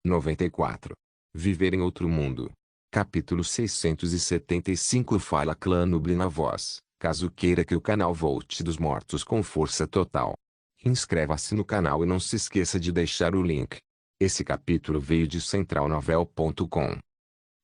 94. Viver em outro mundo. Capítulo 675. Fala Clã Nubli na voz, caso queira que o canal volte dos mortos com força total. Inscreva-se no canal e não se esqueça de deixar o link. Esse capítulo veio de centralnovel.com.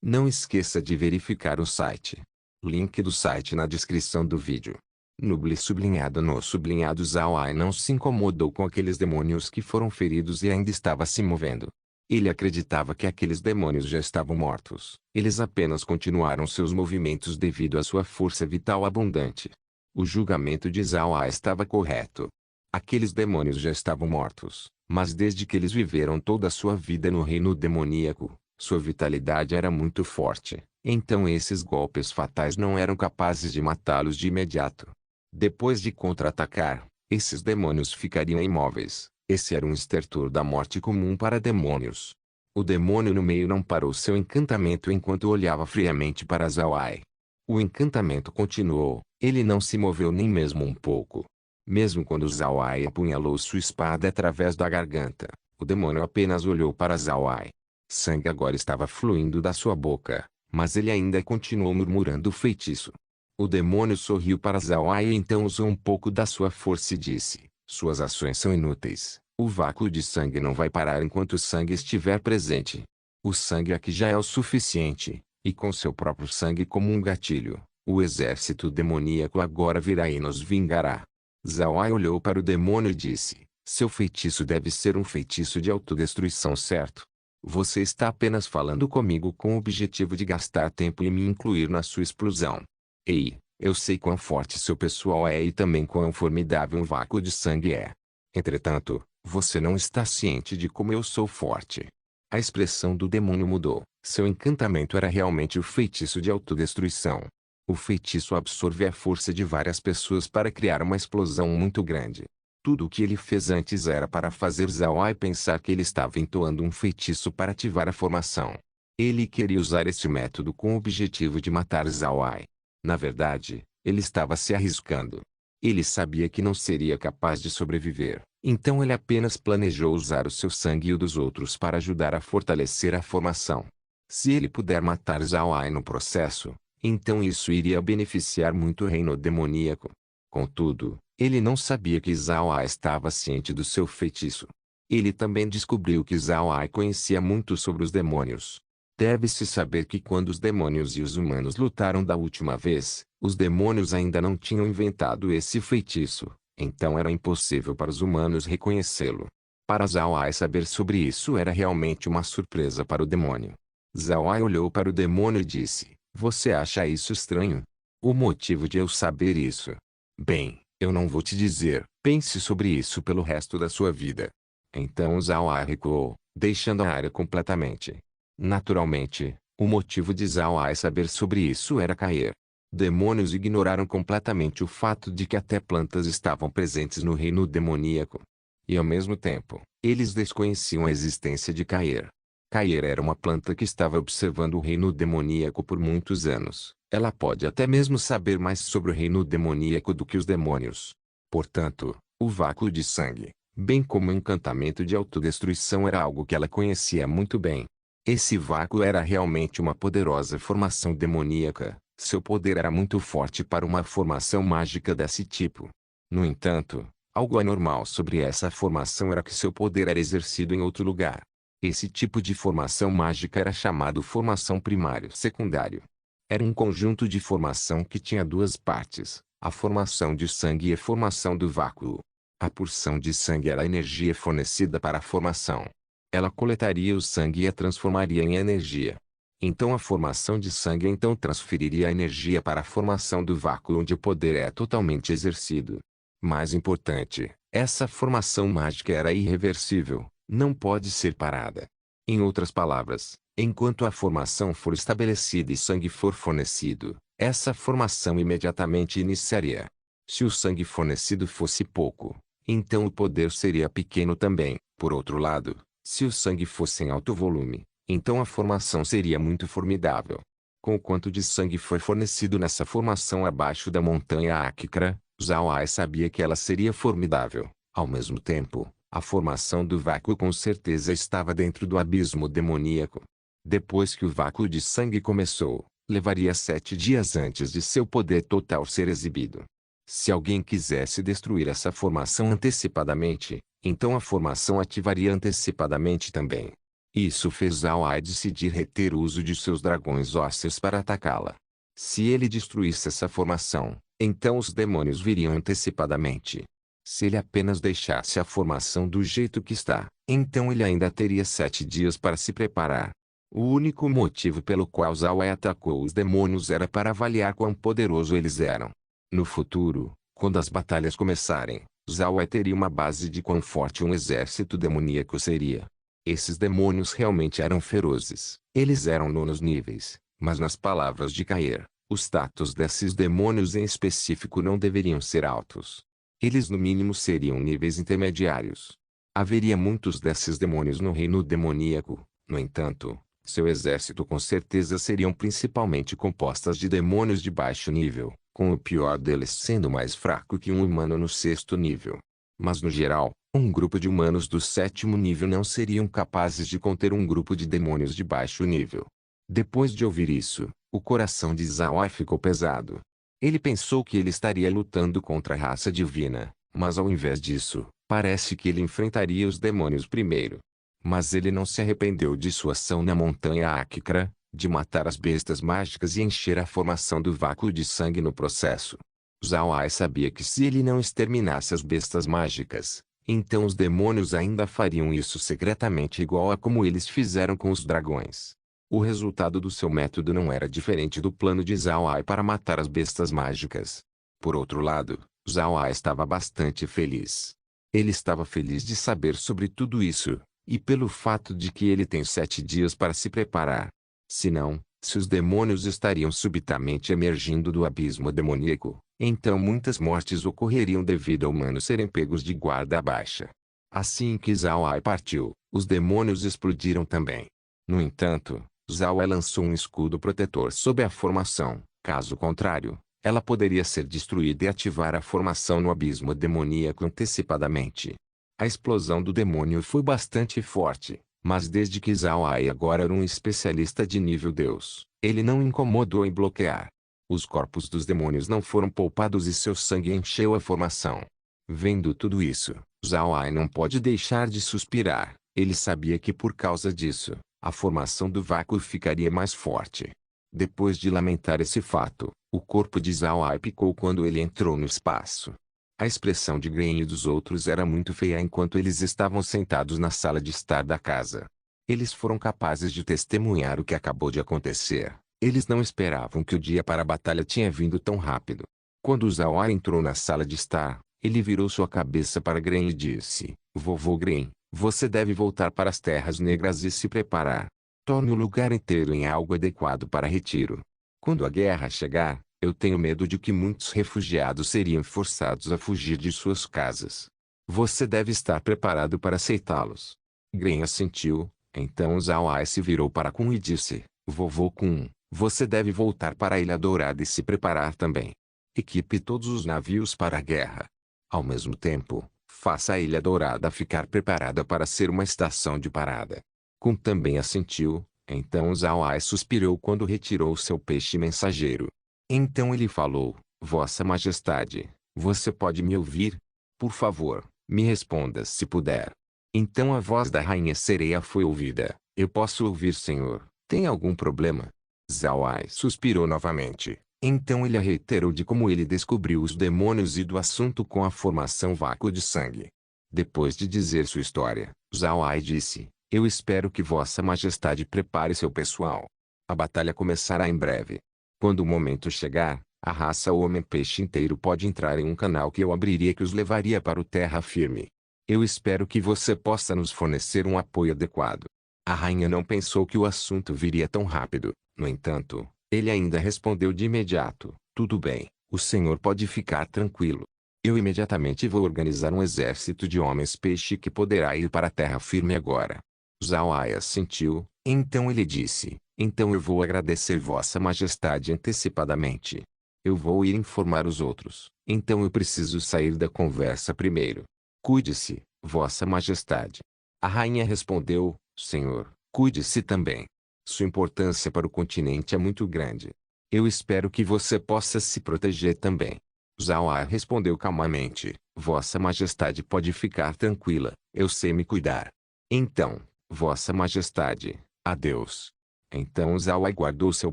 Não esqueça de verificar o site. Link do site na descrição do vídeo. Nubli sublinhado no sublinhado Zawai não se incomodou com aqueles demônios que foram feridos e ainda estava se movendo. Ele acreditava que aqueles demônios já estavam mortos. Eles apenas continuaram seus movimentos devido à sua força vital abundante. O julgamento de Zawai estava correto. Aqueles demônios já estavam mortos, mas desde que eles viveram toda a sua vida no reino demoníaco, sua vitalidade era muito forte, então esses golpes fatais não eram capazes de matá-los de imediato. Depois de contra-atacar, esses demônios ficariam imóveis. Esse era um estertor da morte comum para demônios. O demônio no meio não parou seu encantamento enquanto olhava friamente para Zawai. O encantamento continuou, ele não se moveu nem mesmo um pouco. Mesmo quando Zawai apunhalou sua espada através da garganta, o demônio apenas olhou para Zawai. Sangue agora estava fluindo da sua boca, mas ele ainda continuou murmurando o feitiço. O demônio sorriu para Zawai e então usou um pouco da sua força e disse: suas ações são inúteis. O vácuo de sangue não vai parar enquanto o sangue estiver presente. O sangue aqui já é o suficiente, e com seu próprio sangue como um gatilho, o exército demoníaco agora virá e nos vingará. Zawai olhou para o demônio e disse: seu feitiço deve ser um feitiço de autodestruição, certo? Você está apenas falando comigo com o objetivo de gastar tempo e me incluir na sua explosão. Ei, eu sei quão forte seu pessoal é e também quão formidável um vácuo de sangue é. Entretanto, você não está ciente de como eu sou forte. A expressão do demônio mudou. Seu encantamento era realmente o feitiço de autodestruição. O feitiço absorve a força de várias pessoas para criar uma explosão muito grande. Tudo o que ele fez antes era para fazer Zawai pensar que ele estava entoando um feitiço para ativar a formação. Ele queria usar este método com o objetivo de matar Zawai. Na verdade, ele estava se arriscando. Ele sabia que não seria capaz de sobreviver, então ele apenas planejou usar o seu sangue e o dos outros para ajudar a fortalecer a formação. Se ele puder matar Zawai no processo, então isso iria beneficiar muito o reino demoníaco. Contudo, ele não sabia que Zawai estava ciente do seu feitiço. Ele também descobriu que Zawai conhecia muito sobre os demônios. Deve-se saber que quando os demônios e os humanos lutaram da última vez, os demônios ainda não tinham inventado esse feitiço, então era impossível para os humanos reconhecê-lo. Para Zawai saber sobre isso era realmente uma surpresa para o demônio. Zawai olhou para o demônio e disse: você acha isso estranho? O motivo de eu saber isso? Bem, eu não vou te dizer, pense sobre isso pelo resto da sua vida. Então Zawai recuou, deixando a área completamente. Naturalmente, o motivo de Zawai saber sobre isso era cair. Demônios ignoraram completamente o fato de que até plantas estavam presentes no reino demoníaco. E ao mesmo tempo, eles desconheciam a existência de Cair. Cair era uma planta que estava observando o reino demoníaco por muitos anos. Ela pode até mesmo saber mais sobre o reino demoníaco do que os demônios. Portanto, o vácuo de sangue, bem como o encantamento de autodestruição era algo que ela conhecia muito bem. Esse vácuo era realmente uma poderosa formação demoníaca. Seu poder era muito forte para uma formação mágica desse tipo. No entanto, algo anormal sobre essa formação era que seu poder era exercido em outro lugar. Esse tipo de formação mágica era chamado formação primário-secundário. Era um conjunto de formação que tinha duas partes, a formação de sangue e a formação do vácuo. A porção de sangue era a energia fornecida para a formação. Ela coletaria o sangue e a transformaria em energia. Então a formação de sangue então transferiria a energia para a formação do vácuo onde o poder é totalmente exercido. Mais importante, essa formação mágica era irreversível, não pode ser parada. Em outras palavras, enquanto a formação for estabelecida e sangue for fornecido, essa formação imediatamente iniciaria. Se o sangue fornecido fosse pouco, então o poder seria pequeno também. Por outro lado, se o sangue fosse em alto volume, então a formação seria muito formidável. Com o quanto de sangue foi fornecido nessa formação abaixo da montanha Akikra, Zawai sabia que ela seria formidável. Ao mesmo tempo, A formação do vácuo com certeza estava dentro do abismo demoníaco. Depois que o vácuo de sangue começou, levaria 7 dias antes de seu poder total ser exibido. Se alguém quisesse destruir essa formação antecipadamente, então a formação ativaria antecipadamente também. Isso fez Zhao Ai decidir reter o uso de seus dragões ósseos para atacá-la. Se ele destruísse essa formação, então os demônios viriam antecipadamente. Se ele apenas deixasse a formação do jeito que está, então ele ainda teria 7 dias para se preparar. O único motivo pelo qual Zhao Ai atacou os demônios era para avaliar quão poderoso eles eram. No futuro, quando as batalhas começarem, Zhao Ai teria uma base de quão forte um exército demoníaco seria. Esses demônios realmente eram ferozes. Eles eram nonos níveis, mas nas palavras de Caer, os status desses demônios em específico não deveriam ser altos. Eles no mínimo seriam níveis intermediários. Haveria muitos desses demônios no reino demoníaco, no entanto, seu exército com certeza seriam principalmente compostas de demônios de baixo nível, com o pior deles sendo mais fraco que um humano no 6º nível. Mas no geral, um grupo de humanos do 7º nível não seriam capazes de conter um grupo de demônios de baixo nível. Depois de ouvir isso, o coração de Zhao Ai ficou pesado. Ele pensou que ele estaria lutando contra a raça divina, mas ao invés disso, parece que ele enfrentaria os demônios primeiro. Mas ele não se arrependeu de sua ação na montanha Akikra, de matar as bestas mágicas e encher a formação do vácuo de sangue no processo. Zhao Ai sabia que se ele não exterminasse as bestas mágicas, então os demônios ainda fariam isso secretamente igual a como eles fizeram com os dragões. O resultado do seu método não era diferente do plano de Zhao Ai para matar as bestas mágicas. Por outro lado, Zhao Ai estava bastante feliz. Ele estava feliz de saber sobre tudo isso, e pelo fato de que ele tem 7 dias para se preparar. Senão, se os demônios estariam subitamente emergindo do abismo demoníaco, então muitas mortes ocorreriam devido a humanos serem pegos de guarda baixa. Assim que Zhao Ai partiu, os demônios explodiram também. No entanto, Zhao Ai lançou um escudo protetor sobre a formação, caso contrário, ela poderia ser destruída e ativar a formação no abismo demoníaco antecipadamente. A explosão do demônio foi bastante forte, mas desde que Zhao Ai agora era um especialista de nível Deus, ele não incomodou em bloquear. Os corpos dos demônios não foram poupados e seu sangue encheu a formação. Vendo tudo isso, Zhao Ai não pode deixar de suspirar. Ele sabia que por causa disso, a formação do vácuo ficaria mais forte. Depois de lamentar esse fato, o corpo de Zhao Ai picou quando ele entrou no espaço. A expressão de Gren e dos outros era muito feia enquanto eles estavam sentados na sala de estar da casa. Eles foram capazes de testemunhar o que acabou de acontecer. Eles não esperavam que o dia para a batalha tinha vindo tão rápido. Quando Zhao Ai entrou na sala de estar, ele virou sua cabeça para Gren e disse: "Vovô Gren, você deve voltar para as Terras Negras e se preparar. Torne o lugar inteiro em algo adequado para retiro. Quando a guerra chegar, eu tenho medo de que muitos refugiados seriam forçados a fugir de suas casas. Você deve estar preparado para aceitá-los." Gren assentiu, então Zhao Ai se virou para Kun e disse: "Vovô Kun, você deve voltar para a Ilha Dourada e se preparar também. Equipe todos os navios para a guerra. Ao mesmo tempo, faça a Ilha Dourada ficar preparada para ser uma estação de parada." Kun também assentiu, então Zhao Ai suspirou quando retirou seu peixe mensageiro. Então ele falou: "Vossa Majestade, você pode me ouvir? Por favor, me responda se puder." Então a voz da Rainha Sereia foi ouvida: "Eu posso ouvir, senhor. Tem algum problema?" Zhao Ai suspirou novamente. Então ele reiterou de como ele descobriu os demônios e do assunto com a formação vácuo de sangue. Depois de dizer sua história, Zhao Ai disse: "Eu espero que Vossa Majestade prepare seu pessoal. A batalha começará em breve. Quando o momento chegar, a raça Homem-Peixe inteiro pode entrar em um canal que eu abriria que os levaria para o terra firme. Eu espero que você possa nos fornecer um apoio adequado." A rainha não pensou que o assunto viria tão rápido. No entanto, ele ainda respondeu de imediato: "Tudo bem, o senhor pode ficar tranquilo. Eu imediatamente vou organizar um exército de homens-peixe que poderá ir para a terra firme agora." Zhao Ai assentiu, então ele disse: "Então eu vou agradecer Vossa Majestade antecipadamente. Eu vou ir informar os outros, então eu preciso sair da conversa primeiro. Cuide-se, Vossa Majestade. A rainha respondeu, Senhor, cuide-se também. Sua importância para o continente é muito grande. Eu espero que você possa se proteger também. Zhao Ai respondeu calmamente, Vossa Majestade pode ficar tranquila, eu sei me cuidar. Então, Vossa Majestade, adeus. Então Zhao Ai guardou seu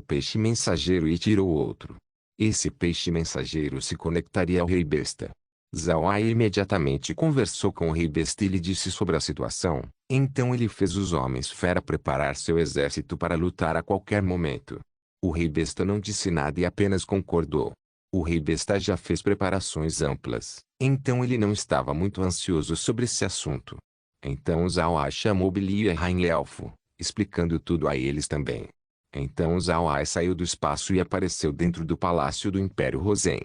peixe mensageiro e tirou outro. Esse peixe mensageiro se conectaria ao rei besta. Zhao Ai imediatamente conversou com o rei besta e lhe disse sobre a situação. Então ele fez os homens fera preparar seu exército para lutar a qualquer momento. O rei besta não disse nada e apenas concordou. O rei besta já fez preparações amplas, então ele não estava muito ansioso sobre esse assunto. Então Zhao Ai chamou Billy e a rainha elfo, explicando tudo a eles também. Então Zhao Ai saiu do espaço e apareceu dentro do palácio do Império Rosen.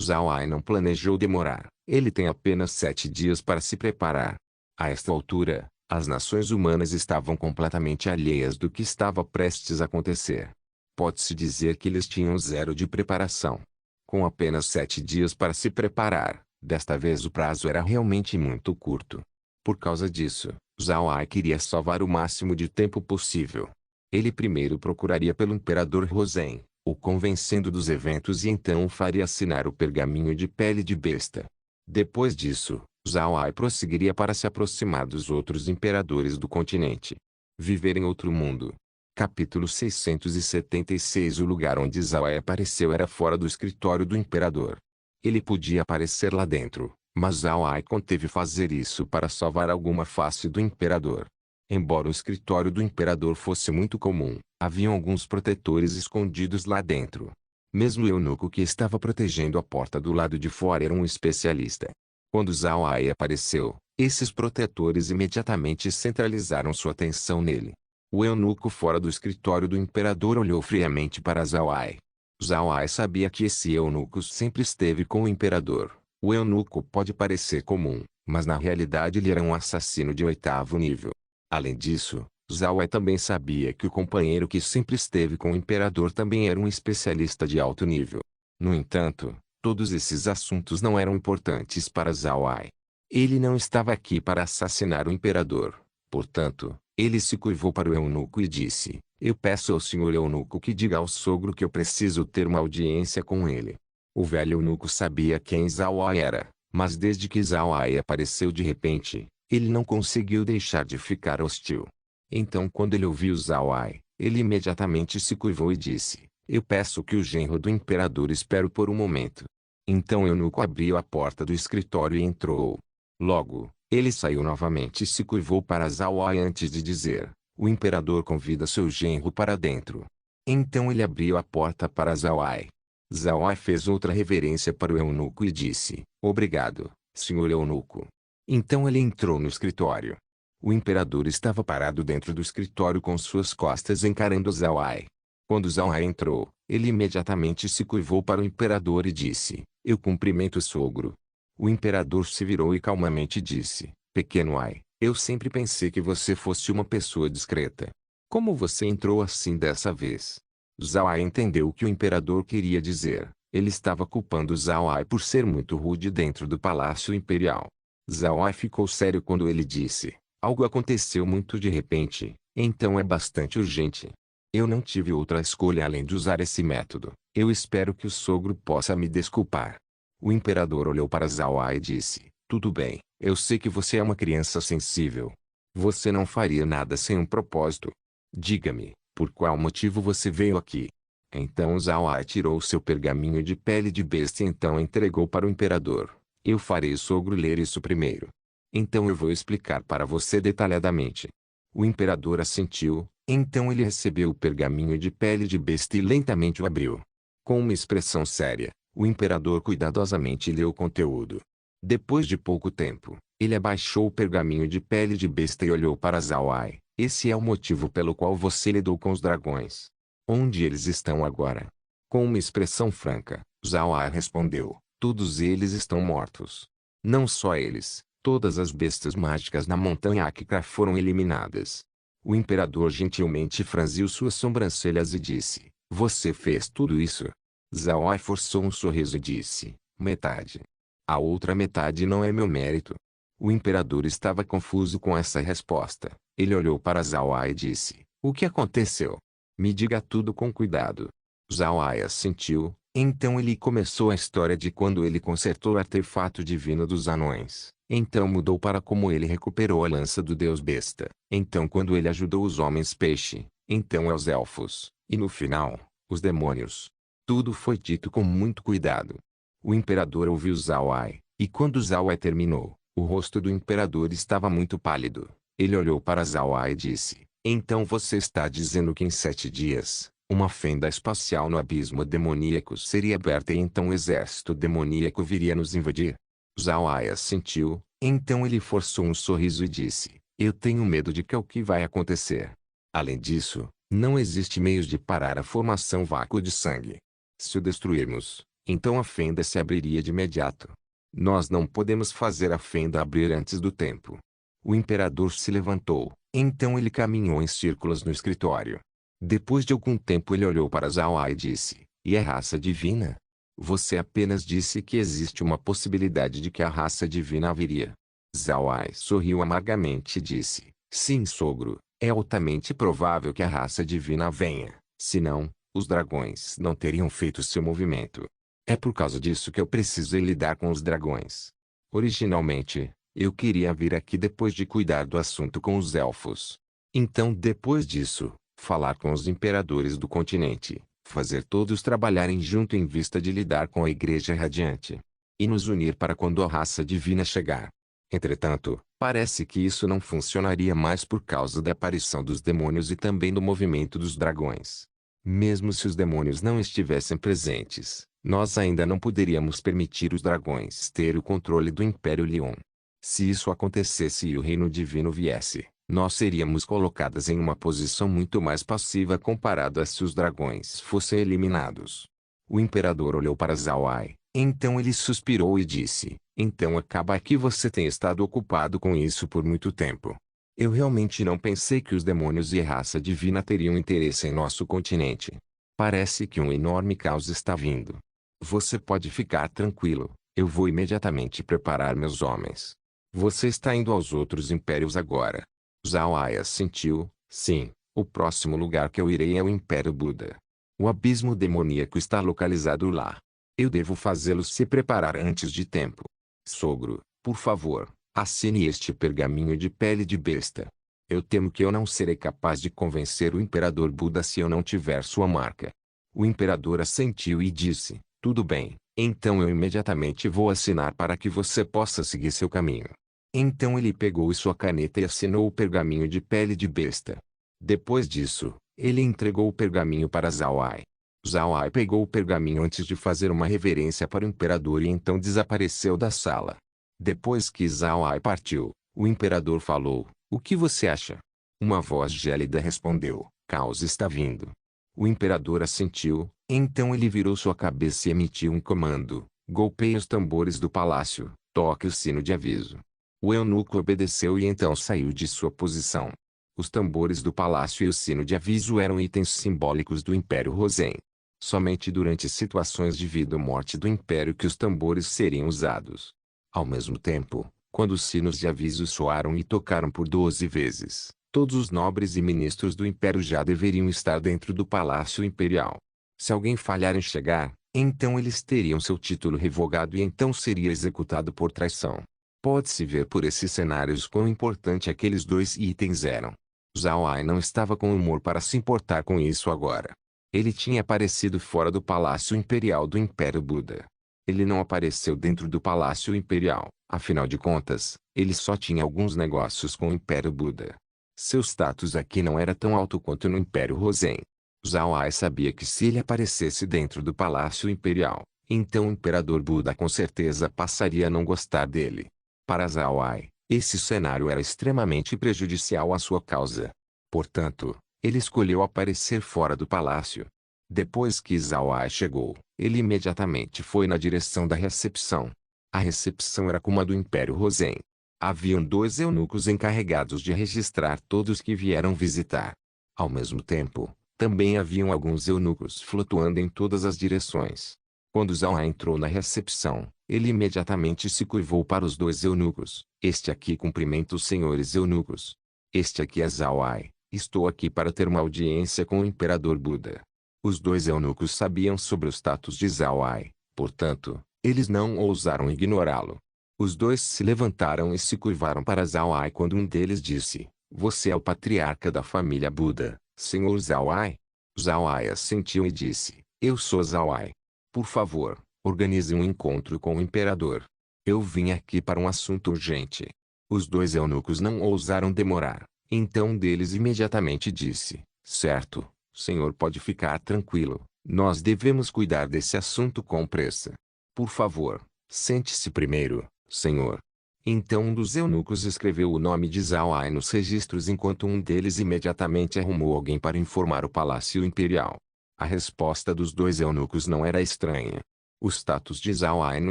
Zhao Ai não planejou demorar, ele tem apenas 7 dias para se preparar. A esta altura, as nações humanas estavam completamente alheias do que estava prestes a acontecer. Pode-se dizer que eles tinham zero de preparação. Com apenas 7 dias para se preparar, desta vez o prazo era realmente muito curto. Por causa disso, Zhao Ai queria salvar o máximo de tempo possível. Ele primeiro procuraria pelo Imperador Rosen, o convencendo dos eventos e então o faria assinar o pergaminho de pele de besta. Depois disso, Zhao Ai prosseguiria para se aproximar dos outros imperadores do continente. Viver em outro mundo. Capítulo 676. O lugar onde Zhao Ai apareceu era fora do escritório do imperador. Ele podia aparecer lá dentro, mas Zhao Ai conteve fazer isso para salvar alguma face do imperador. Embora o escritório do imperador fosse muito comum, haviam alguns protetores escondidos lá dentro. Mesmo o eunuco que estava protegendo a porta do lado de fora era um especialista. Quando Zhao Ai apareceu, esses protetores imediatamente centralizaram sua atenção nele. O eunuco fora do escritório do imperador olhou friamente para Zhao Ai. Zhao Ai sabia que esse eunuco sempre esteve com o imperador. O eunuco pode parecer comum, mas na realidade ele era um assassino de 8º nível. Além disso, Zhao Ai também sabia que o companheiro que sempre esteve com o imperador também era um especialista de alto nível. No entanto, todos esses assuntos não eram importantes para Zhao Ai. Ele não estava aqui para assassinar o imperador. Portanto, ele se curvou para o eunuco e disse, eu peço ao senhor eunuco que diga ao sogro que eu preciso ter uma audiência com ele. O velho eunuco sabia quem Zhao Ai era, mas desde que Zhao Ai apareceu de repente, ele não conseguiu deixar de ficar hostil. Então quando ele ouviu Zhao Ai, ele imediatamente se curvou e disse, eu peço que o genro do imperador espere por um momento. Então o eunuco abriu a porta do escritório e entrou. Logo, ele saiu novamente e se curvou para Zhao Ai antes de dizer, o imperador convida seu genro para dentro. Então ele abriu a porta para Zhao Ai. Zhao Ai fez outra reverência para o eunuco e disse, obrigado, senhor eunuco. Então ele entrou no escritório. O imperador estava parado dentro do escritório com suas costas encarando Zhao Ai. Quando Zhao Ai entrou, ele imediatamente se curvou para o imperador e disse, eu cumprimento o sogro. O imperador se virou e calmamente disse, pequeno Ai, eu sempre pensei que você fosse uma pessoa discreta. Como você entrou assim dessa vez? Zhao Ai entendeu o que o imperador queria dizer. Ele estava culpando Zhao Ai por ser muito rude dentro do palácio imperial. Zhao Ai ficou sério quando ele disse, algo aconteceu muito de repente, então é bastante urgente. Eu não tive outra escolha além de usar esse método. Eu espero que o sogro possa me desculpar. O imperador olhou para Zhao Ai e disse, tudo bem, eu sei que você é uma criança sensível. Você não faria nada sem um propósito. Diga-me, por qual motivo você veio aqui? Então Zhao Ai tirou seu pergaminho de pele de besta e então entregou para o imperador. Eu farei o sogro ler isso primeiro. Então eu vou explicar para você detalhadamente. O imperador assentiu, então ele recebeu o pergaminho de pele de besta e lentamente o abriu. Com uma expressão séria, o imperador cuidadosamente leu o conteúdo. Depois de pouco tempo, ele abaixou o pergaminho de pele de besta e olhou para Zhao Ai. Esse é o motivo pelo qual você lidou com os dragões. Onde eles estão agora? Com uma expressão franca, Zhao Ai respondeu, todos eles estão mortos. Não só eles, todas as bestas mágicas na montanha Akra foram eliminadas. O imperador gentilmente franziu suas sobrancelhas e disse, você fez tudo isso? Zhao Ai forçou um sorriso e disse, metade. A outra metade não é meu mérito. O imperador estava confuso com essa resposta. Ele olhou para Zhao Ai e disse: "O que aconteceu? Me diga tudo com cuidado." Zhao Ai assentiu. Então ele começou a história de quando ele consertou o artefato divino dos anões. Então mudou para como ele recuperou a lança do deus besta. Então quando ele ajudou os homens peixe. Então os elfos. E no final, os demônios. Tudo foi dito com muito cuidado. O imperador ouviu Zhao Ai, e quando Zhao Ai terminou, o rosto do imperador estava muito pálido. Ele olhou para Zhao Ai e disse: "Então você está dizendo que em 7 dias, uma fenda espacial no abismo demoníaco seria aberta e então o exército demoníaco viria nos invadir?" Zhao Ai assentiu. Então ele forçou um sorriso e disse: "Eu tenho medo de que é o que vai acontecer. Além disso, não existe meios de parar a formação vácuo de sangue. Se o destruirmos, então a fenda se abriria de imediato. Nós não podemos fazer a fenda abrir antes do tempo." O imperador se levantou. Então ele caminhou em círculos no escritório. Depois de algum tempo ele olhou para Zhao Ai e disse: "E a raça divina? Você apenas disse que existe uma possibilidade de que a raça divina viria." Zhao Ai sorriu amargamente e disse: "Sim, sogro, é altamente provável que a raça divina venha. Senão, os dragões não teriam feito seu movimento. É por causa disso que eu precisei lidar com os dragões. Originalmente, eu queria vir aqui depois de cuidar do assunto com os elfos. Então depois disso, falar com os imperadores do continente, fazer todos trabalharem junto em vista de lidar com a Igreja Radiante. E nos unir para quando a raça divina chegar. Entretanto, parece que isso não funcionaria mais por causa da aparição dos demônios e também do movimento dos dragões. Mesmo se os demônios não estivessem presentes, nós ainda não poderíamos permitir os dragões ter o controle do Império Leon. Se isso acontecesse e o reino divino viesse, nós seríamos colocadas em uma posição muito mais passiva comparado a se os dragões fossem eliminados." O imperador olhou para Zhao Ai. Então ele suspirou e disse: "Então acaba que você tem estado ocupado com isso por muito tempo. Eu realmente não pensei que os demônios e a raça divina teriam interesse em nosso continente. Parece que um enorme caos está vindo. Você pode ficar tranquilo, eu vou imediatamente preparar meus homens. Você está indo aos outros impérios agora?" Zhao Ai assentiu. "Sim, o próximo lugar que eu irei é o Império Buda. O abismo demoníaco está localizado lá. Eu devo fazê-los se preparar antes de tempo. Sogro, por favor, assine este pergaminho de pele de besta. Eu temo que eu não serei capaz de convencer o Imperador Buda se eu não tiver sua marca." O imperador assentiu e disse: "Tudo bem, então eu imediatamente vou assinar para que você possa seguir seu caminho." Então ele pegou sua caneta e assinou o pergaminho de pele de besta. Depois disso, ele entregou o pergaminho para Zhao Ai. Zhao Ai pegou o pergaminho antes de fazer uma reverência para o imperador e então desapareceu da sala. Depois que Zhao Ai partiu, o imperador falou: "O que você acha?" Uma voz gélida respondeu: "Caos está vindo." O imperador assentiu. Então ele virou sua cabeça e emitiu um comando: "Golpeie os tambores do palácio, toque o sino de aviso." O eunuco obedeceu e então saiu de sua posição. Os tambores do palácio e o sino de aviso eram itens simbólicos do Império Rosen. Somente durante situações de vida ou morte do Império que os tambores seriam usados. Ao mesmo tempo, quando os sinos de aviso soaram e tocaram por 12 vezes, todos os nobres e ministros do Império já deveriam estar dentro do Palácio Imperial. Se alguém falhar em chegar, então eles teriam seu título revogado e então seria executado por traição. Pode-se ver por esses cenários quão importante aqueles dois itens eram. Zhao Ai não estava com humor para se importar com isso agora. Ele tinha aparecido fora do Palácio Imperial do Império Buda. Ele não apareceu dentro do Palácio Imperial, afinal de contas, ele só tinha alguns negócios com o Império Buda. Seu status aqui não era tão alto quanto no Império Rosen. Zhao Ai sabia que se ele aparecesse dentro do Palácio Imperial, então o Imperador Buda com certeza passaria a não gostar dele. Para Zhao Ai, esse cenário era extremamente prejudicial à sua causa. Portanto, ele escolheu aparecer fora do palácio. Depois que Zhao Ai chegou, ele imediatamente foi na direção da recepção. A recepção era como a do Império Rosen. Haviam 2 eunucos encarregados de registrar todos que vieram visitar. Ao mesmo tempo, também haviam alguns eunucos flutuando em todas as direções. Quando Zhao Ai entrou na recepção, ele imediatamente se curvou para os dois eunucos. Este aqui cumprimenta os senhores eunucos. Este aqui é Zhao Ai. Estou aqui para ter uma audiência com o imperador Buda. Os dois eunucos sabiam sobre o status de Zhao Ai, portanto, eles não ousaram ignorá-lo. Os dois se levantaram e se curvaram para Zhao Ai quando um deles disse: "Você é o patriarca da família Buda, senhor Zhao Ai?" Zhao Ai assentiu e disse: "Eu sou Zhao Ai. Por favor, organize um encontro com o imperador. Eu vim aqui para um assunto urgente." Os dois eunucos não ousaram demorar, então um deles imediatamente disse: "Certo, senhor pode ficar tranquilo, nós devemos cuidar desse assunto com pressa. Por favor, sente-se primeiro, senhor." Então um dos eunucos escreveu o nome de Zhao Ai nos registros enquanto um deles imediatamente arrumou alguém para informar o Palácio Imperial. A resposta dos dois eunucos não era estranha. O status de Zhao Ai no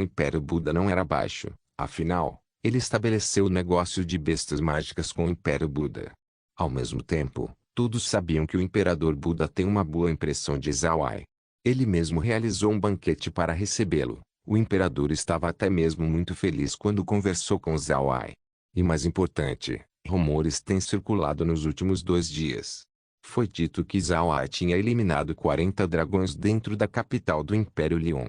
Império Buda não era baixo, afinal, ele estabeleceu o negócio de bestas mágicas com o Império Buda. Ao mesmo tempo, todos sabiam que o Imperador Buda tem uma boa impressão de Zhao Ai. Ele mesmo realizou um banquete para recebê-lo. O imperador estava até mesmo muito feliz quando conversou com Zhao Ai. E mais importante, rumores têm circulado nos últimos 2 dias. Foi dito que Zhao Ai tinha eliminado 40 dragões dentro da capital do Império Lion.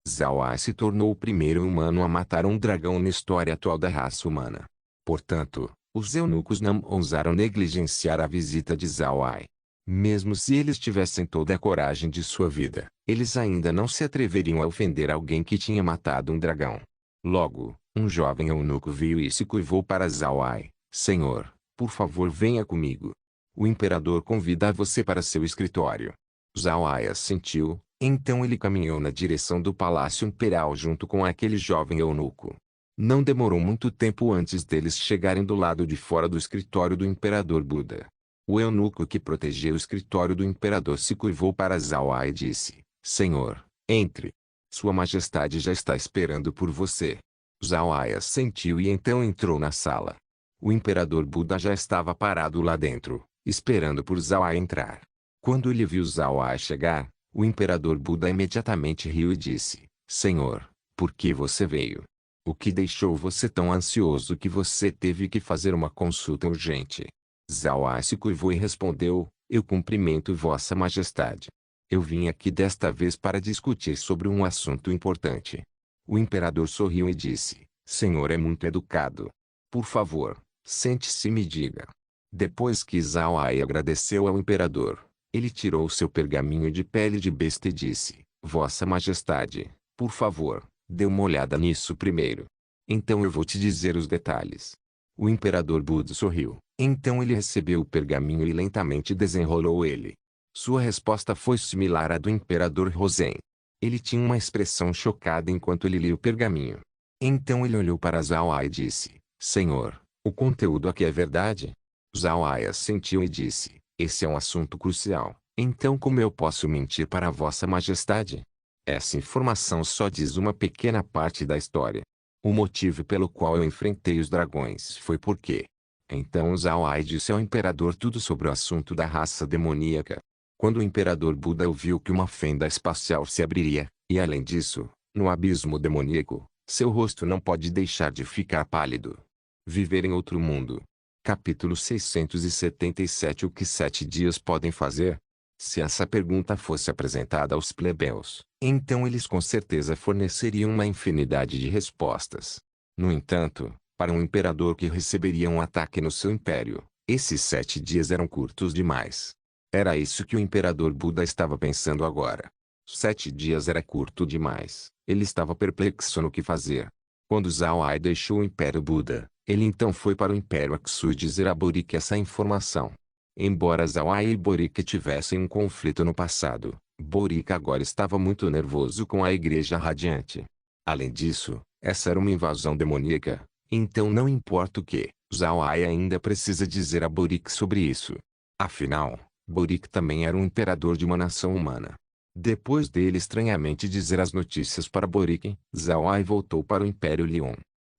Zhao Ai se tornou o primeiro humano a matar um dragão na história atual da raça humana. Portanto, os eunucos não ousaram negligenciar a visita de Zhao Ai. Mesmo se eles tivessem toda a coragem de sua vida, eles ainda não se atreveriam a ofender alguém que tinha matado um dragão. Logo, um jovem eunuco veio e se curvou para Zhao Ai: "Senhor, por favor venha comigo. O imperador convida você para seu escritório." Zhao Ai assentiu, então ele caminhou na direção do Palácio Imperial junto com aquele jovem eunuco. Não demorou muito tempo antes deles chegarem do lado de fora do escritório do imperador Buda. O eunuco que protegia o escritório do imperador se curvou para Zhao Ai e disse: "Senhor, entre. Sua Majestade já está esperando por você." Zhao Ai assentiu e então entrou na sala. O imperador Buda já estava parado lá dentro, esperando por Zhao Ai entrar. Quando ele viu Zhao Ai chegar, o imperador Buda imediatamente riu e disse: "Senhor, por que você veio? O que deixou você tão ansioso que você teve que fazer uma consulta urgente?" Zhao Ai se curvou e respondeu: "Eu cumprimento Vossa Majestade. Eu vim aqui desta vez para discutir sobre um assunto importante." O imperador sorriu e disse: "Senhor é muito educado. Por favor, sente-se e me diga." Depois que Zhao Ai agradeceu ao imperador, ele tirou seu pergaminho de pele de besta e disse: "Vossa Majestade, por favor, dê uma olhada nisso primeiro. Então eu vou te dizer os detalhes." O imperador Buda sorriu. Então ele recebeu o pergaminho e lentamente desenrolou ele. Sua resposta foi similar à do imperador Rozen. Ele tinha uma expressão chocada enquanto ele lia o pergaminho. Então ele olhou para Zhao Ai e disse: "Senhor, o conteúdo aqui é verdade?" Zhao Ai assentiu e disse: "Esse é um assunto crucial. Então como eu posso mentir para Vossa Majestade? Essa informação só diz uma pequena parte da história. O motivo pelo qual eu enfrentei os dragões foi porque..." Então Zhao Ai disse ao imperador tudo sobre o assunto da raça demoníaca. Quando o imperador Buda ouviu que uma fenda espacial se abriria, e além disso, no abismo demoníaco, seu rosto não pode deixar de ficar pálido. Viver em outro mundo. Capítulo 677. O que 7 dias podem fazer? Se essa pergunta fosse apresentada aos plebeus, então eles com certeza forneceriam uma infinidade de respostas. No entanto, para um imperador que receberia um ataque no seu império, esses 7 dias eram curtos demais. Era isso que o imperador Buda estava pensando agora. 7 dias era curto demais. Ele estava perplexo no que fazer. Quando Zhao Ai deixou o Império Buda, ele então foi para o Império Aksu dizer a Boric essa informação. Embora Zhao Ai e Boric tivessem um conflito no passado, Boric agora estava muito nervoso com a Igreja Radiante. Além disso, essa era uma invasão demoníaca, então não importa o que, Zhao Ai ainda precisa dizer a Boric sobre isso. Afinal, Boric também era um imperador de uma nação humana. Depois dele estranhamente dizer as notícias para Boric, Zhao Ai voltou para o Império Lion.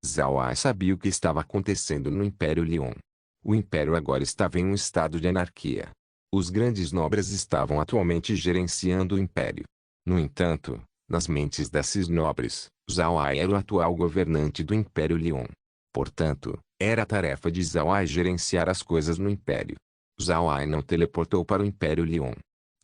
Zhao Ai sabia o que estava acontecendo no Império Lion. O Império agora estava em um estado de anarquia. Os grandes nobres estavam atualmente gerenciando o Império. No entanto, Nas mentes desses nobres, Zhao Ai era o atual governante do Império Lion. Portanto, era a tarefa de Zhao Ai gerenciar as coisas no Império. Zhao Ai não teleportou para o Império Lion.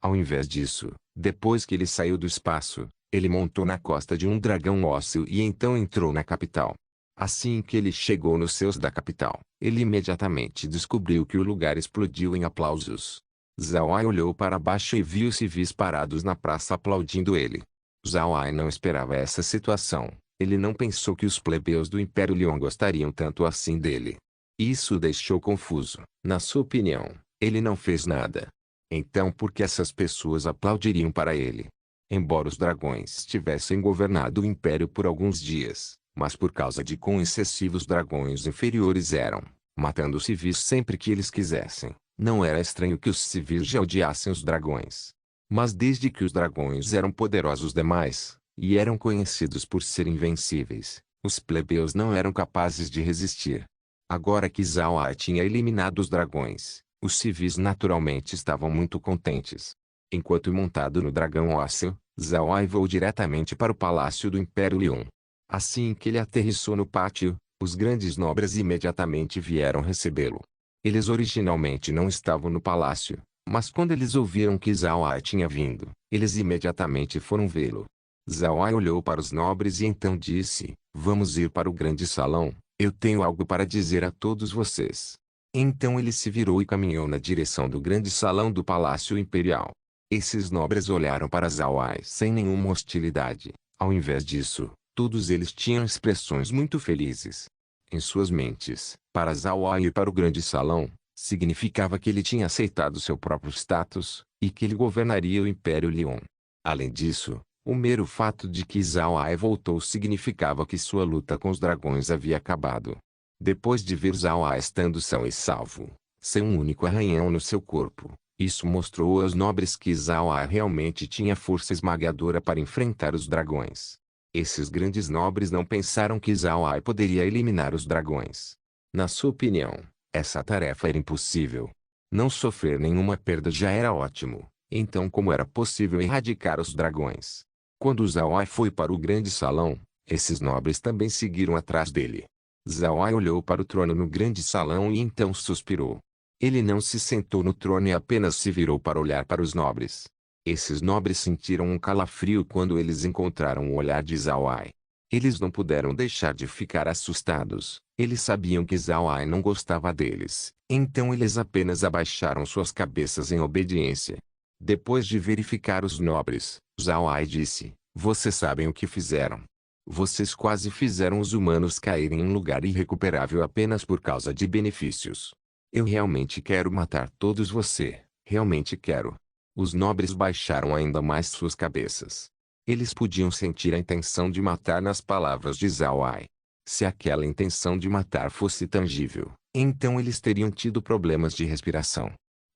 Ao invés disso, depois que ele saiu do espaço, ele montou na costa de um dragão ósseo e então entrou na capital. Assim que ele chegou nos céus da capital, ele imediatamente descobriu que o lugar explodiu em aplausos. Zhao Ai olhou para baixo e viu civis parados na praça aplaudindo ele. Zhao Ai não esperava essa situação. Ele não pensou que os plebeus do Império Lion gostariam tanto assim dele. Isso o deixou confuso. Na sua opinião, ele não fez nada. Então por que essas pessoas aplaudiriam para ele? Embora os dragões tivessem governado o Império por alguns dias, mas por causa de quão excessivos dragões inferiores eram, matando os civis sempre que eles quisessem, não era estranho que os civis já odiassem os dragões. Mas desde que os dragões eram poderosos demais, e eram conhecidos por serem invencíveis, os plebeus não eram capazes de resistir. Agora que Zhao Ai tinha eliminado os dragões, os civis naturalmente estavam muito contentes. Enquanto montado no dragão ósseo, Zhao Ai voou diretamente para o palácio do Império Lion. Assim que ele aterrissou no pátio, os grandes nobres imediatamente vieram recebê-lo. Eles originalmente não estavam no palácio, mas quando eles ouviram que Zhao Ai tinha vindo, eles imediatamente foram vê-lo. Zhao Ai olhou para os nobres e então disse: "Vamos ir para o grande salão, eu tenho algo para dizer a todos vocês." Então ele se virou e caminhou na direção do grande salão do Palácio Imperial. Esses nobres olharam para Zhao Ai sem nenhuma hostilidade. Ao invés disso, todos eles tinham expressões muito felizes. Em suas mentes, para Zhao Ai ir para o grande salão, significava que ele tinha aceitado seu próprio status, e que ele governaria o Império Lion. Além disso, o mero fato de que Zhao Ai voltou significava que sua luta com os dragões havia acabado. Depois de ver Zhao Ai estando são e salvo, sem um único arranhão no seu corpo, isso mostrou aos nobres que Zhao Ai realmente tinha força esmagadora para enfrentar os dragões. Esses grandes nobres não pensaram que Zhao Ai poderia eliminar os dragões. Na sua opinião, essa tarefa era impossível. Não sofrer nenhuma perda já era ótimo, então como era possível erradicar os dragões? Quando Zhao Ai foi para o grande salão, esses nobres também seguiram atrás dele. Zhao Ai olhou para o trono no grande salão e então suspirou. Ele não se sentou no trono e apenas se virou para olhar para os nobres. Esses nobres sentiram um calafrio quando eles encontraram o olhar de Zhao Ai. Eles não puderam deixar de ficar assustados. Eles sabiam que Zhao Ai não gostava deles, então eles apenas abaixaram suas cabeças em obediência. Depois de verificar os nobres, Zhao Ai disse: "Vocês sabem o que fizeram. Vocês quase fizeram os humanos caírem em um lugar irrecuperável apenas por causa de benefícios. Eu realmente quero matar todos você, realmente quero." Os nobres baixaram ainda mais suas cabeças. Eles podiam sentir a intenção de matar nas palavras de Zhao Ai. Se aquela intenção de matar fosse tangível, então eles teriam tido problemas de respiração.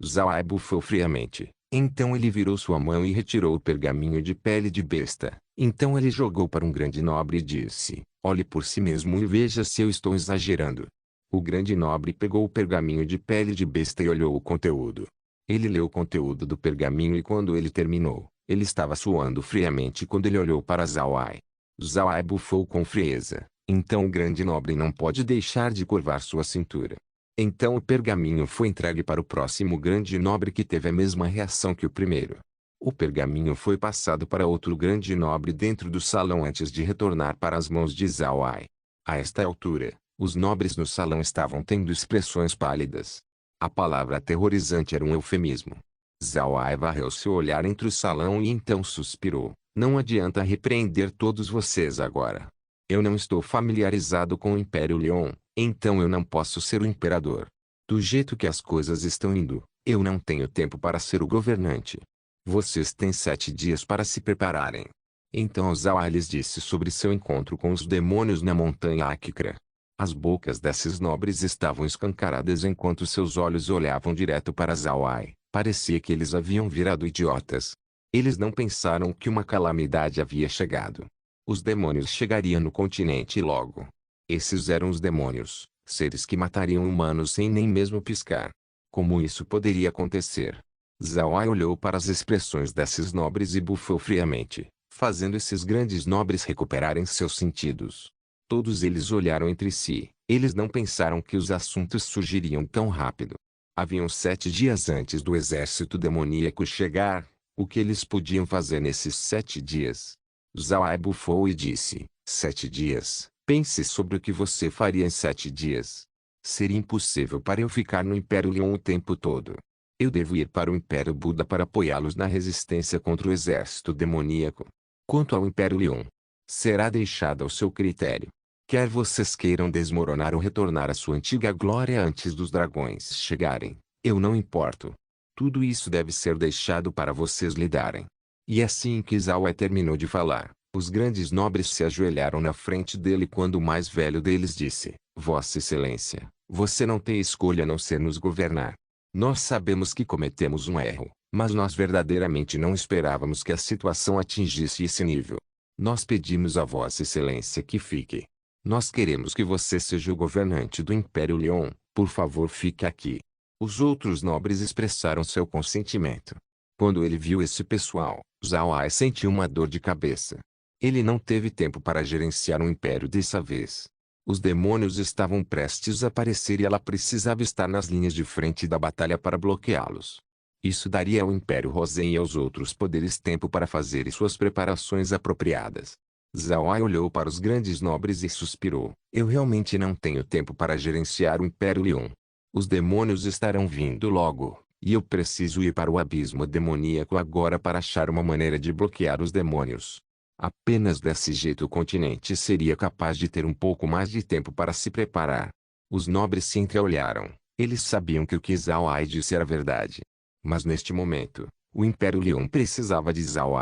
Zhao Ai bufou friamente. Então ele virou sua mão e retirou o pergaminho de pele de besta. Então ele jogou para um grande nobre e disse: "Olhe por si mesmo e veja se eu estou exagerando." O grande nobre pegou o pergaminho de pele de besta e olhou o conteúdo. Ele leu o conteúdo do pergaminho e quando ele terminou, ele estava suando friamente quando ele olhou para Zhao Ai. Zhao Ai bufou com frieza. Então o grande nobre não pode deixar de curvar sua cintura. Então o pergaminho foi entregue para o próximo grande nobre que teve a mesma reação que o primeiro. O pergaminho foi passado para outro grande nobre dentro do salão antes de retornar para as mãos de Zhao Ai. A esta altura, os nobres no salão estavam tendo expressões pálidas. A palavra aterrorizante era um eufemismo. Zhao Ai varreu seu olhar entre o salão e então suspirou: "Não adianta repreender todos vocês agora. Eu não estou familiarizado com o Império Lion, então eu não posso ser o imperador. Do jeito que as coisas estão indo, eu não tenho tempo para ser o governante. Vocês têm 7 dias para se prepararem." Então Zhao Ai lhes disse sobre seu encontro com os demônios na montanha Akikra. As bocas desses nobres estavam escancaradas enquanto seus olhos olhavam direto para Zhao Ai. Parecia que eles haviam virado idiotas. Eles não pensaram que uma calamidade havia chegado. Os demônios chegariam no continente logo. Esses eram os demônios, seres que matariam humanos sem nem mesmo piscar. Como isso poderia acontecer? Zhao Ai olhou para as expressões desses nobres e bufou friamente. fazendo esses grandes nobres recuperarem seus sentidos. Todos eles olharam entre si. Eles não pensaram que os assuntos surgiriam tão rápido. Haviam 7 dias antes do exército demoníaco chegar. O que eles podiam fazer nesses 7 dias? Zhao bufou e disse: 7 dias. Pense sobre o que você faria em 7 dias. Seria impossível para eu ficar no Império Leon o tempo todo. Eu devo ir para o Império Buda para apoiá-los na resistência contra o exército demoníaco. Quanto ao Império Leon, será deixado ao seu critério. Quer vocês queiram desmoronar ou retornar à sua antiga glória antes dos dragões chegarem, eu não importo. Tudo isso deve ser deixado para vocês lidarem. E assim que Zhao terminou de falar, os grandes nobres se ajoelharam na frente dele quando o mais velho deles disse: Vossa Excelência, você não tem escolha a não ser nos governar. Nós sabemos que cometemos um erro, mas nós verdadeiramente não esperávamos que a situação atingisse esse nível. Nós pedimos a Vossa Excelência que fique. Nós queremos que você seja o governante do Império Leon, por favor fique aqui. Os outros nobres expressaram seu consentimento. Quando ele viu esse pessoal, Zhao sentiu uma dor de cabeça. Ele não teve tempo para gerenciar um império dessa vez. Os demônios estavam prestes a aparecer e ela precisava estar nas linhas de frente da batalha para bloqueá-los. Isso daria ao Império Rosen e aos outros poderes tempo para fazerem suas preparações apropriadas. Zhao olhou para os grandes nobres e suspirou. Eu realmente não tenho tempo para gerenciar o Império Leon. Os demônios estarão vindo logo, e eu preciso ir para o abismo demoníaco agora para achar uma maneira de bloquear os demônios. Apenas desse jeito o continente seria capaz de ter um pouco mais de tempo para se preparar. Os nobres se entreolharam. Eles sabiam que o que Zhao disse era verdade. Mas neste momento, o Império Leon precisava de Zhao.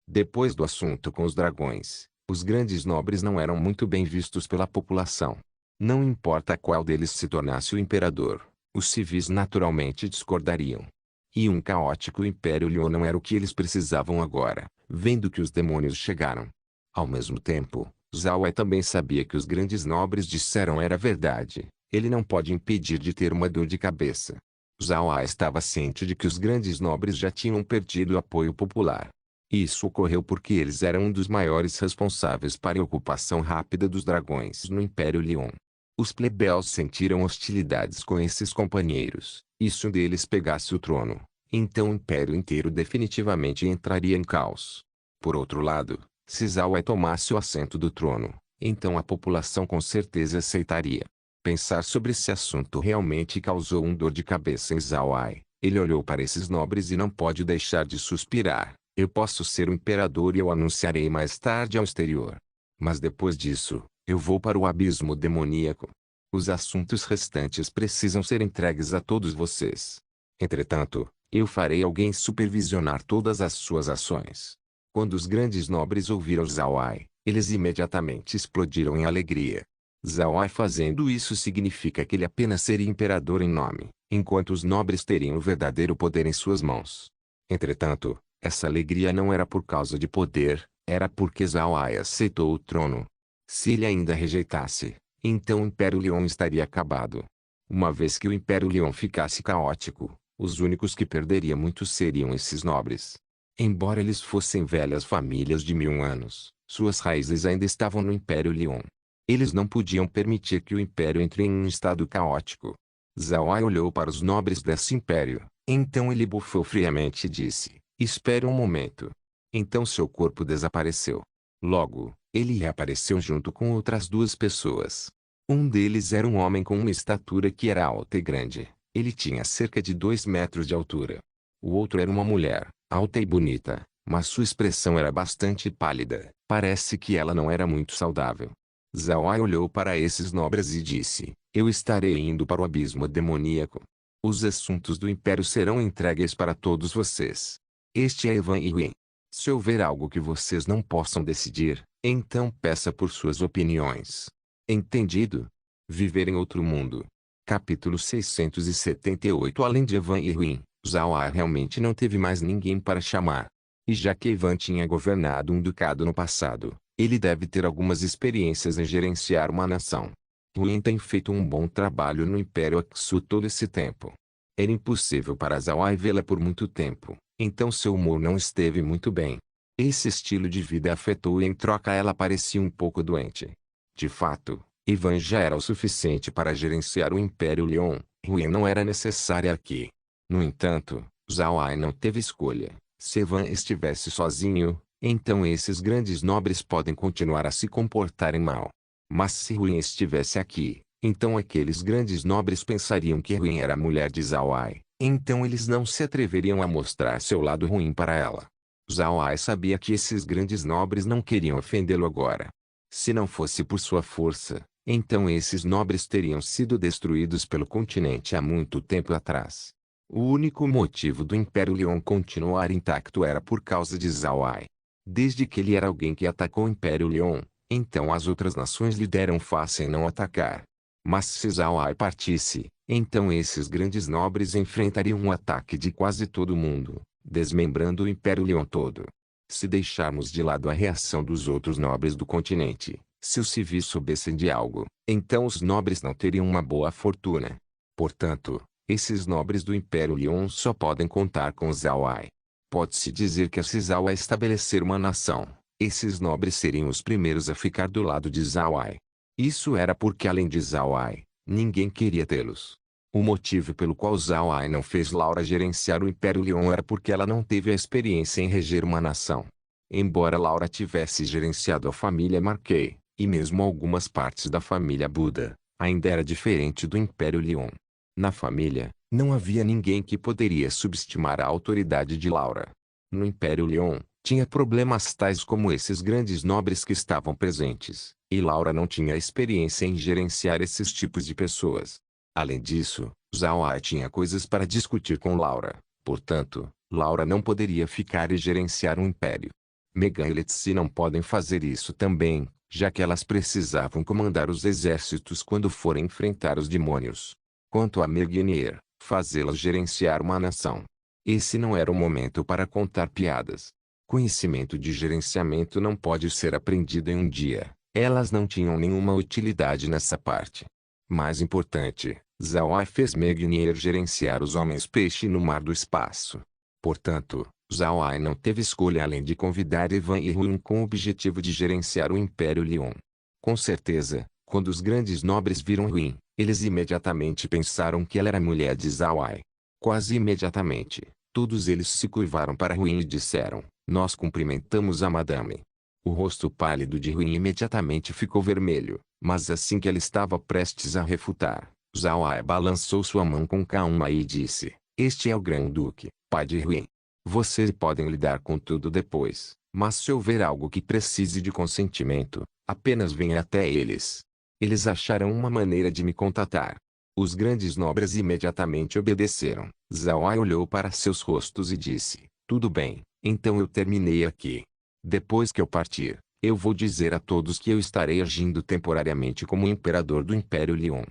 Depois do assunto com os dragões, os grandes nobres não eram muito bem vistos pela população. Não importa qual deles se tornasse o imperador, os civis naturalmente discordariam. E um caótico Império Leon não era o que eles precisavam agora, vendo que os demônios chegaram. Ao mesmo tempo, Zhao também sabia que os grandes nobres disseram era verdade. Ele não pode impedir de ter uma dor de cabeça. Zhao estava ciente de que os grandes nobres já tinham perdido o apoio popular. Isso ocorreu porque eles eram um dos maiores responsáveis para a ocupação rápida dos dragões no Império Leon. Os plebeus sentiram hostilidades com esses companheiros, e se um deles pegasse o trono, então o Império inteiro definitivamente entraria em caos. Por outro lado, se Zhao tomasse o assento do trono, então a população com certeza aceitaria. Pensar sobre esse assunto realmente causou dor de cabeça em Zhao. Ele olhou para esses nobres e não pode deixar de suspirar. Eu posso ser o imperador e eu anunciarei mais tarde ao exterior. Mas depois disso, eu vou para o abismo demoníaco. Os assuntos restantes precisam ser entregues a todos vocês. Entretanto, eu farei alguém supervisionar todas as suas ações. Quando os grandes nobres ouviram Zhao, eles imediatamente explodiram em alegria. Zhao fazendo isso significa que ele apenas seria imperador em nome, enquanto os nobres teriam o verdadeiro poder em suas mãos. Entretanto, essa alegria não era por causa de poder, era porque Zhao aceitou o trono. Se ele ainda rejeitasse, então o Império Leon estaria acabado. Uma vez que o Império Leon ficasse caótico, os únicos que perderiam muito seriam esses nobres. Embora eles fossem velhas famílias de 1000 anos, suas raízes ainda estavam no Império Leon. Eles não podiam permitir que o Império entre em um estado caótico. Zhao olhou para os nobres desse Império, então ele bufou friamente e disse: Espere um momento. Então seu corpo desapareceu. Logo, ele reapareceu junto com outras 2 pessoas. Um deles era um homem com uma estatura que era alta e grande. Ele tinha cerca de 2 metros de altura. O outro era uma mulher, alta e bonita, mas sua expressão era bastante pálida. Parece que ela não era muito saudável. Zhao olhou para esses nobres e disse: Eu estarei indo para o abismo demoníaco. Os assuntos do Império serão entregues para todos vocês. Este é Evan Yi. Se houver algo que vocês não possam decidir, então peça por suas opiniões. Entendido? Viver em outro mundo. Capítulo 678. Além de Evan Yi, Zhao realmente não teve mais ninguém para chamar. E já que Evan tinha governado um ducado no passado, ele deve ter algumas experiências em gerenciar uma nação. Huin tem feito um bom trabalho no Império Aksu todo esse tempo. Era impossível para Zhao vê-la por muito tempo, então seu humor não esteve muito bem. Esse estilo de vida a afetou e em troca ela parecia um pouco doente. De fato, Ivan já era o suficiente para gerenciar o Império Leon. Ruin não era necessária aqui. No entanto, Zhao Ai não teve escolha. Se Ivan estivesse sozinho, então esses grandes nobres podem continuar a se comportarem mal. Mas se Ruin estivesse aqui, então aqueles grandes nobres pensariam que Ruin era a mulher de Zhao Ai. Então eles não se atreveriam a mostrar seu lado ruim para ela. Zhao Ai sabia que esses grandes nobres não queriam ofendê-lo agora. Se não fosse por sua força, então esses nobres teriam sido destruídos pelo continente há muito tempo atrás. O único motivo do Império Leon continuar intacto era por causa de Zhao Ai. Desde que ele era alguém que atacou o Império Leon, então as outras nações lhe deram face em não atacar. Mas se Zhao Ai partisse, então esses grandes nobres enfrentariam um ataque de quase todo mundo, desmembrando o Império Leon todo. Se deixarmos de lado a reação dos outros nobres do continente, se os civis soubessem de algo, então os nobres não teriam uma boa fortuna. Portanto, esses nobres do Império Leon só podem contar com Zhao Ai. Pode-se dizer que se Zhao Ai estabelecer uma nação, esses nobres seriam os primeiros a ficar do lado de Zhao Ai. Isso era porque além de Zhao Ai, ninguém queria tê-los. O motivo pelo qual Zhao Ai não fez Laura gerenciar o Império Leon era porque ela não teve a experiência em reger uma nação. Embora Laura tivesse gerenciado a família Marquet, e mesmo algumas partes da família Buda, ainda era diferente do Império Leon. Na família, não havia ninguém que poderia subestimar a autoridade de Laura. No Império Leon, tinha problemas tais como esses grandes nobres que estavam presentes, e Laura não tinha experiência em gerenciar esses tipos de pessoas. Além disso, Zhao Ai tinha coisas para discutir com Laura, portanto, Laura não poderia ficar e gerenciar um império. Megan e Lexi não podem fazer isso também, já que elas precisavam comandar os exércitos quando forem enfrentar os demônios. Quanto a Megan e Er, fazê-las gerenciar uma nação. Esse não era o momento para contar piadas. Conhecimento de gerenciamento não pode ser aprendido em um dia. Elas não tinham nenhuma utilidade nessa parte. Mais importante, Zhao Ai fez Megan e Er gerenciar os homens-peixe no mar do espaço. Portanto, Zhao Ai não teve escolha além de convidar Ivan e Ruin com o objetivo de gerenciar o Império Leon. Com certeza, quando os grandes nobres viram Ruin, eles imediatamente pensaram que ela era a mulher de Zhao Ai. Quase imediatamente, todos eles se curvaram para Ruin e disseram: "Nós cumprimentamos a madame." O rosto pálido de Ruin imediatamente ficou vermelho, mas assim que ela estava prestes a refutar, Zhao Ai balançou sua mão com calma e disse: "Este é o Grão-Duque, pai de Ruin. Vocês podem lidar com tudo depois, mas se houver algo que precise de consentimento, apenas venha até eles. Eles acharão uma maneira de me contatar." Os grandes nobres imediatamente obedeceram. Zhao Ai olhou para seus rostos e disse: "Tudo bem, então eu terminei aqui. Depois que eu partir, eu vou dizer a todos que eu estarei agindo temporariamente como imperador do Império Leon.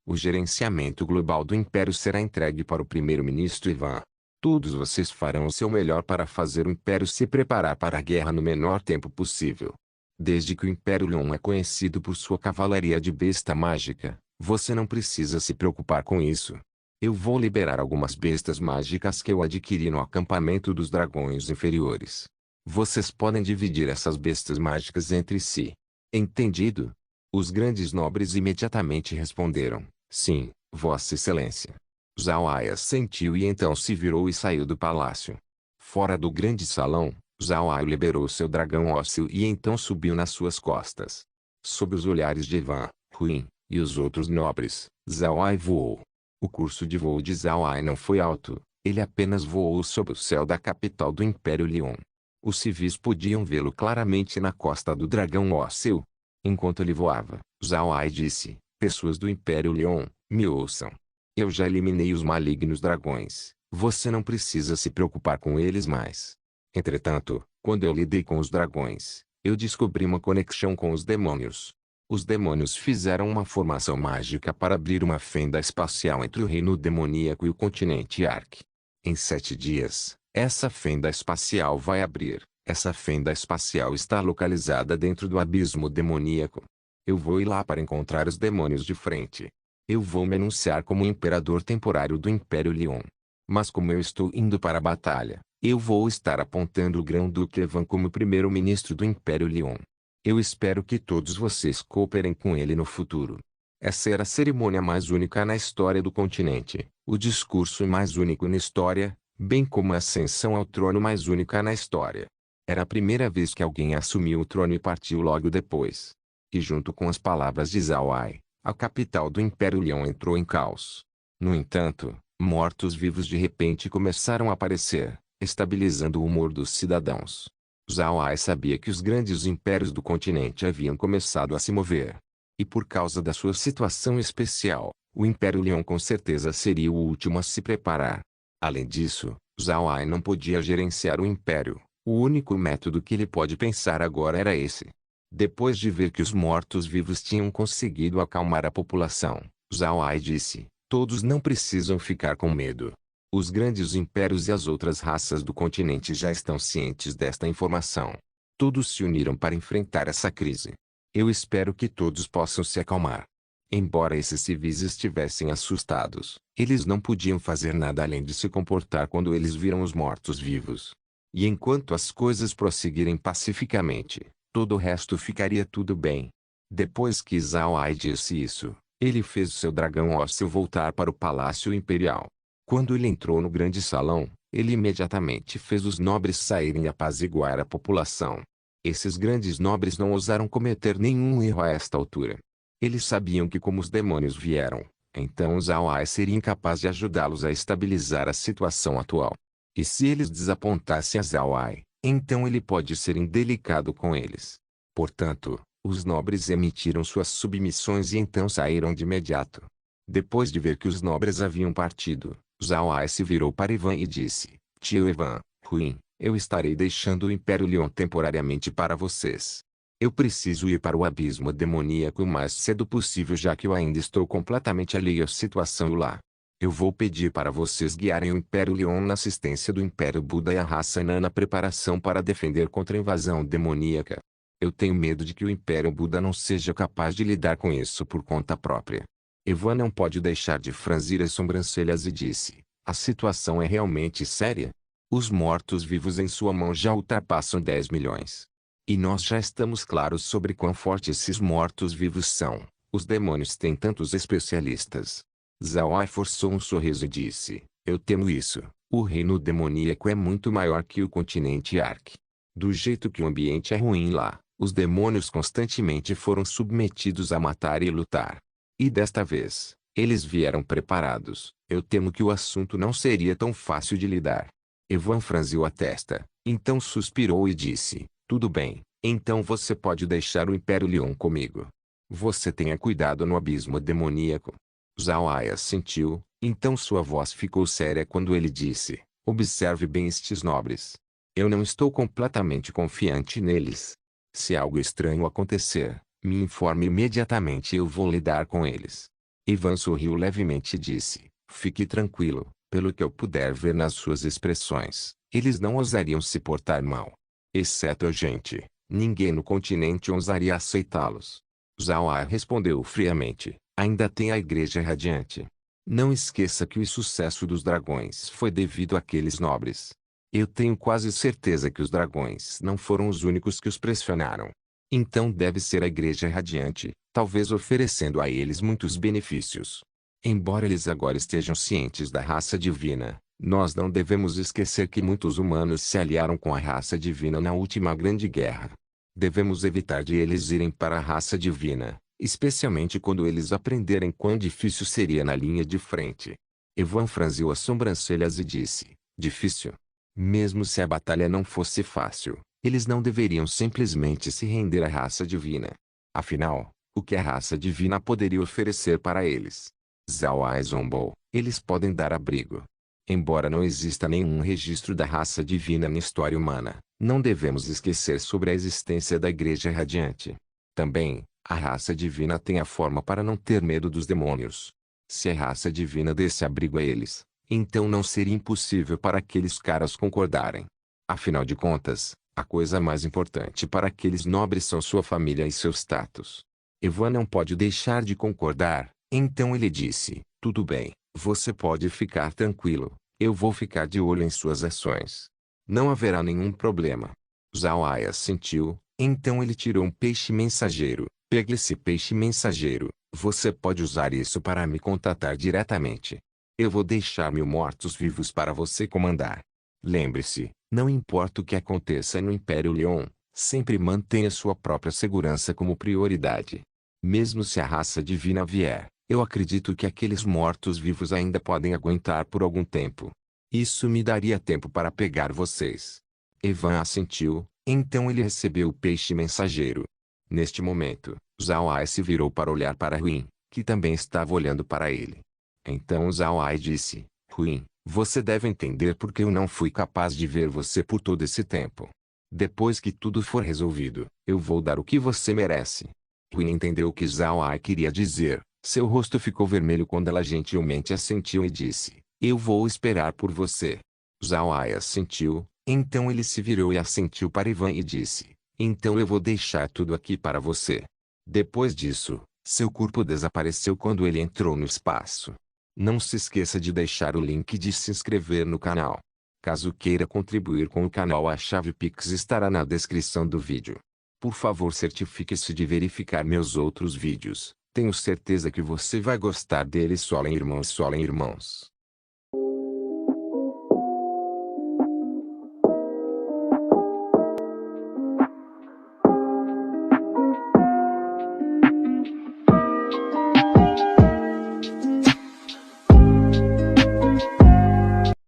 O gerenciamento global do Império será entregue para o primeiro-ministro Ivan. Todos vocês farão o seu melhor para fazer o Império se preparar para a guerra no menor tempo possível. Desde que o Império Leon é conhecido por sua cavalaria de besta mágica, você não precisa se preocupar com isso. Eu vou liberar algumas bestas mágicas que eu adquiri no acampamento dos dragões inferiores. Vocês podem dividir essas bestas mágicas entre si. Entendido?" Os grandes nobres imediatamente responderam: "Sim, Vossa Excelência." Zhao Ai assentiu e então se virou e saiu do palácio. Fora do grande salão, Zhao Ai liberou seu dragão ósseo e então subiu nas suas costas. Sob os olhares de Ivan, Ruin e os outros nobres, Zhao Ai voou. O curso de voo de Zhao Ai não foi alto, ele apenas voou sob o céu da capital do Império Leon. Os civis podiam vê-lo claramente na costa do dragão ósseo. Enquanto ele voava, Zhao Ai disse: "Pessoas do Império Leon, me ouçam. Eu já eliminei os malignos dragões, você não precisa se preocupar com eles mais. Entretanto, quando eu lidei com os dragões, eu descobri uma conexão com os demônios. Os demônios fizeram uma formação mágica para abrir uma fenda espacial entre o reino demoníaco e o continente Ark. Em 7 dias, essa fenda espacial vai abrir. Essa fenda espacial está localizada dentro do abismo demoníaco. Eu vou ir lá para encontrar os demônios de frente. Eu vou me anunciar como imperador temporário do Império Leon. Mas como eu estou indo para a batalha, Eu vou estar apontando o Grão-Duque Evan como primeiro-ministro do Império Leon. Eu espero que todos vocês cooperem com ele no futuro. Essa era a cerimônia mais única na história do continente, o discurso mais único na história, bem como a ascensão ao trono mais única na história. Era a primeira vez que alguém assumiu o trono e partiu logo depois. E junto com as palavras de Zhao Ai, a capital do Império Leão entrou em caos. No entanto, mortos-vivos de repente começaram a aparecer, estabilizando o humor dos cidadãos. Zhao Ai sabia que os grandes impérios do continente haviam começado a se mover. E por causa da sua situação especial, o Império Leão com certeza seria o último a se preparar. Além disso, Zhao Ai não podia gerenciar o Império. O único método que ele pode pensar agora era esse. Depois de ver que os mortos-vivos tinham conseguido acalmar a população, Zhao Ai disse: todos não precisam ficar com medo. Os grandes impérios e as outras raças do continente já estão cientes desta informação. Todos se uniram para enfrentar essa crise. Eu espero que todos possam se acalmar. Embora esses civis estivessem assustados, eles não podiam fazer nada além de se comportar quando eles viram os mortos-vivos. E enquanto as coisas prosseguirem pacificamente, todo o resto ficaria tudo bem. Depois que Zhao Ai disse isso, ele fez seu dragão ósseo voltar para o Palácio Imperial. Quando ele entrou no grande salão, ele imediatamente fez os nobres saírem e apaziguar a população. Esses grandes nobres não ousaram cometer nenhum erro a esta altura. Eles sabiam que como os demônios vieram, então Zhao Ai seria incapaz de ajudá-los a estabilizar a situação atual. E se eles desapontassem a Zhao Ai, então ele pode ser indelicado com eles. Portanto, os nobres emitiram suas submissões e então saíram de imediato. Depois de ver que os nobres haviam partido, Zhao Ai se virou para Ivan e disse: Tio Ivan, Ruim, eu estarei deixando o Império Leon temporariamente para vocês. Eu preciso ir para o abismo demoníaco o mais cedo possível já que eu ainda estou completamente alheio à situação lá. Eu vou pedir para vocês guiarem o Império Leon na assistência do Império Buda e a raça Anã na preparação para defender contra a invasão demoníaca. Eu tenho medo de que o Império Buda não seja capaz de lidar com isso por conta própria. Ivan não pode deixar de franzir as sobrancelhas e disse: a situação é realmente séria? Os mortos-vivos em sua mão já ultrapassam 10 milhões. E nós já estamos claros sobre quão fortes esses mortos-vivos são. Os demônios têm tantos especialistas. Zhao Ai forçou um sorriso e disse: eu temo isso. O reino demoníaco é muito maior que o continente Ark. Do jeito que o ambiente é ruim lá, os demônios constantemente foram submetidos a matar e lutar. E desta vez, eles vieram preparados. Eu temo que o assunto não seria tão fácil de lidar. Ivan franziu a testa, então suspirou e disse: tudo bem, então você pode deixar o Império Leon comigo. Você tenha cuidado no abismo demoníaco. Zhao Ai assentiu, então sua voz ficou séria quando ele disse: observe bem estes nobres. Eu não estou completamente confiante neles. Se algo estranho acontecer, me informe imediatamente e eu vou lidar com eles. Ivan sorriu levemente e disse: fique tranquilo, pelo que eu puder ver nas suas expressões, eles não ousariam se portar mal. Exceto a gente, ninguém no continente ousaria aceitá-los. Zhao Ai respondeu friamente: ainda tem a Igreja Radiante. Não esqueça que o sucesso dos dragões foi devido àqueles nobres. Eu tenho quase certeza que os dragões não foram os únicos que os pressionaram. Então deve ser a Igreja Radiante, talvez oferecendo a eles muitos benefícios. Embora eles agora estejam cientes da raça divina, nós não devemos esquecer que muitos humanos se aliaram com a raça divina na última grande guerra. Devemos evitar de eles irem para a raça divina, especialmente quando eles aprenderem quão difícil seria na linha de frente. Ivan franziu as sobrancelhas e disse: difícil? Mesmo se a batalha não fosse fácil, eles não deveriam simplesmente se render à raça divina. Afinal, o que a raça divina poderia oferecer para eles? Zhao Ai zombou: eles podem dar abrigo. Embora não exista nenhum registro da raça divina na história humana, não devemos esquecer sobre a existência da Igreja Radiante. Também, a raça divina tem a forma para não ter medo dos demônios. Se a raça divina desse abrigo a eles, então não seria impossível para aqueles caras concordarem. Afinal de contas, a coisa mais importante para aqueles nobres são sua família e seu status. Ivan não pode deixar de concordar, então ele disse: tudo bem, você pode ficar tranquilo, eu vou ficar de olho em suas ações. Não haverá nenhum problema. Zhao Ai assentiu, então ele tirou um peixe mensageiro. Pegue esse peixe mensageiro, você pode usar isso para me contatar diretamente. Eu vou deixar 1000 mortos-vivos para você comandar. Lembre-se, não importa o que aconteça no Império Leon, sempre mantenha sua própria segurança como prioridade. Mesmo se a raça divina vier, eu acredito que aqueles mortos-vivos ainda podem aguentar por algum tempo. Isso me daria tempo para pegar vocês. Evan assentiu, então ele recebeu o peixe mensageiro. Neste momento, Zhao Ai se virou para olhar para Huin, que também estava olhando para ele. Então Zhao Ai disse, Huin, você deve entender porque eu não fui capaz de ver você por todo esse tempo. Depois que tudo for resolvido, eu vou dar o que você merece. Huin entendeu o que Zhao Ai queria dizer. Seu rosto ficou vermelho quando ela gentilmente assentiu e disse, eu vou esperar por você. Zhao Ai assentiu, então ele se virou e assentiu para Ivan e disse, então eu vou deixar tudo aqui para você. Depois disso, seu corpo desapareceu quando ele entrou no espaço. Não se esqueça de deixar o link de se inscrever no canal. Caso queira contribuir com o canal, a chave Pix estará na descrição do vídeo. Por favor, certifique-se de verificar meus outros vídeos. Tenho certeza que você vai gostar deles. Solem irmãos, solem irmãos.